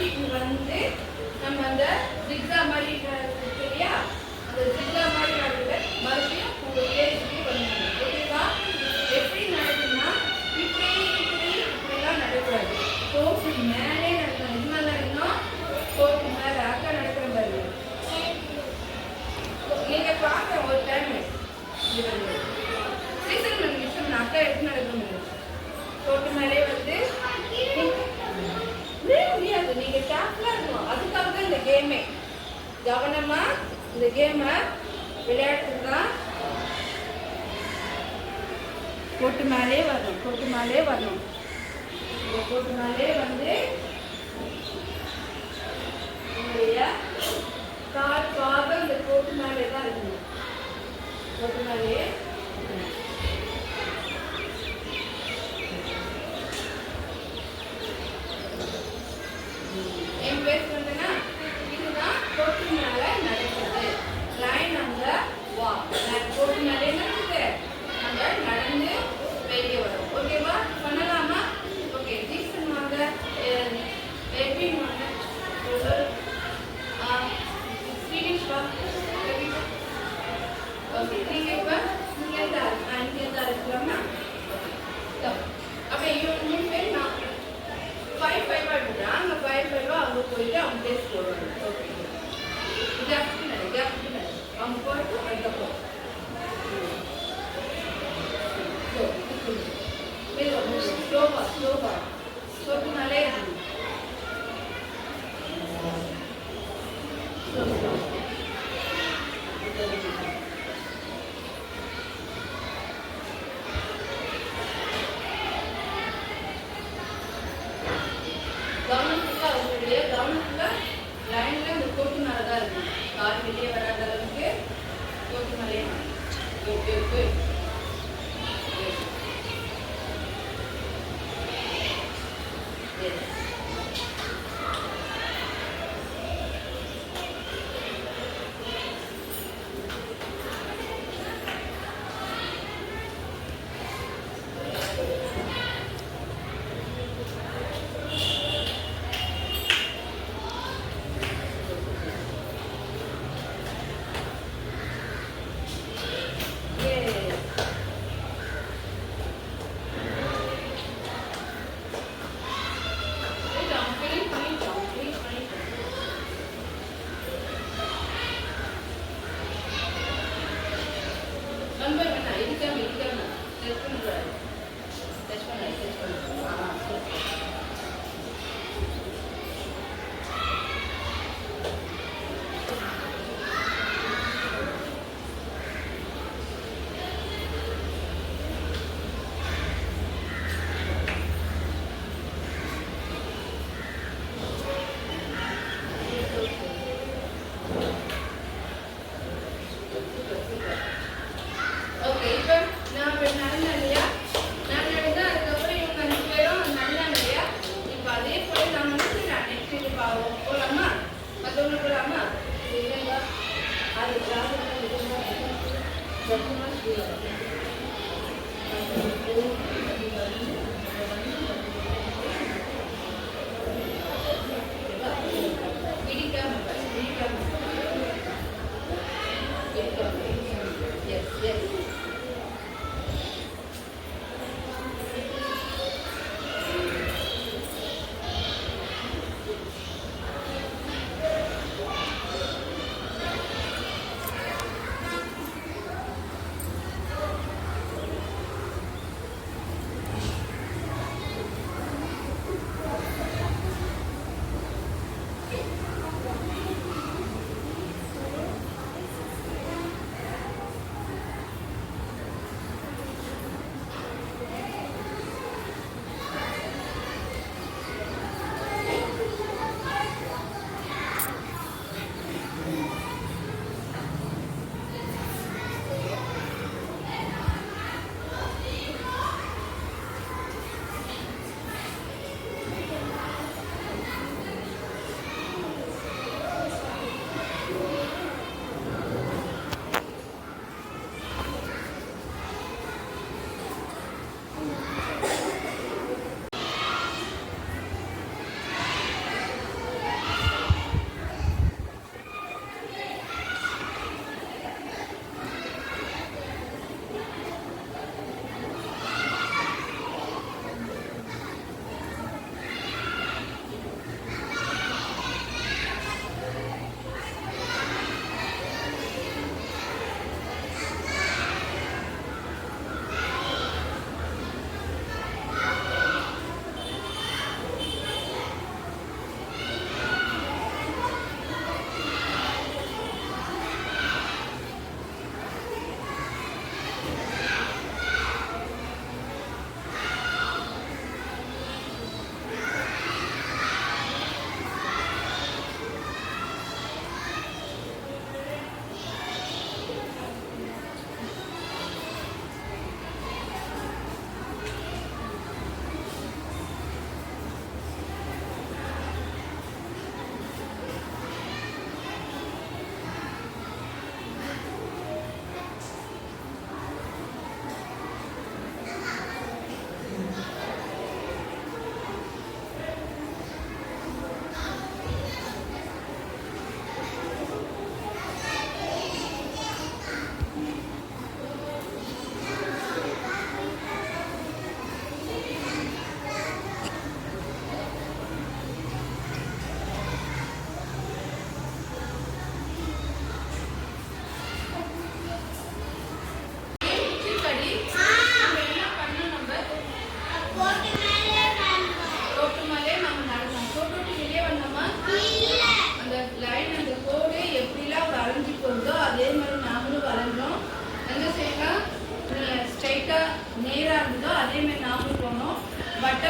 இங்க வந்து நம்ம அந்த ஜிக்ஸா மாதிரி இருக்கு இல்லையா, அந்த ஜிக்ஸா மாதிரி நடுவுல மறுபடியும் உங்க பேருக்கு பண்ணணும். ஓகேவா? எப்படி நடக்குதுன்னா இப்படி இப்படி இப்படிலாம் நடக்கூடாது. கோட்டு மேலே நடக்கணும். இது மேலே நடக்கணும். கோட்டு மேலே அக்கா நடக்கிற பாருங்க. நீங்க பார்க்க ஒரு டைம் சீசன் விஷயம் அக்கா எப்படி நடக்கணும். கோட்டு மேலே வந்து முடியாது. நீங்க கேப்ல இருக்கணும். அதுக்காக தான் இந்த கேமே. கவனமா இந்த கேமை விளையாட்டுதான். கோட்டு மேலே வரணும். கோட்டு மேலே வரணும். கோட்டு மேலே வந்து உங்களுடைய கால் பாகம் இந்த கோட்டு மேலே தான் இருக்கணும். கோட்டு மேலே என் பேர் சொன்னா இதுதான் கோட்டு மேல நடக்குது. லைன் அந்த வா கோட்டு மேலே நடக்குது. நம்ம நடந்து வெளியே வரும். ஓகேவா? பண்ணலாமா? ஓகே. ஜீசன் வாங்க, எட்வின் வாங்க, ஸ்வீடிஷ் வா. ஓகே. நீங்க இப்ப இங்க இருந்தா இருக்கலாமா? அப்படியே மூணு பேர் நான் 5-5 ஆடுறா. அங்கே 5-5 அவங்க போயிட்டு அவங்க டேஸ்ட் போடுவாங்க. ஓகே. கேப் அவங்க போயிட்டு அதுக்கப்புறம் ஸ்லோவா சோப்புனாலே கவனத்துக்கு அவங்களுடைய கவனத்துல லைன்ல இந்த கோட்டு மேலே தான் இருக்கும். கால் வெளியே வராத அளவுக்கு கோட்டு மேலே. Yeah.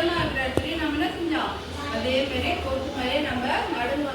வட்டமா இருக்கிற இடத்துலயும் நம்ம என்ன செஞ்சோம் அதே மாதிரி கோட்டு மாதிரியே நம்ம நடுங்க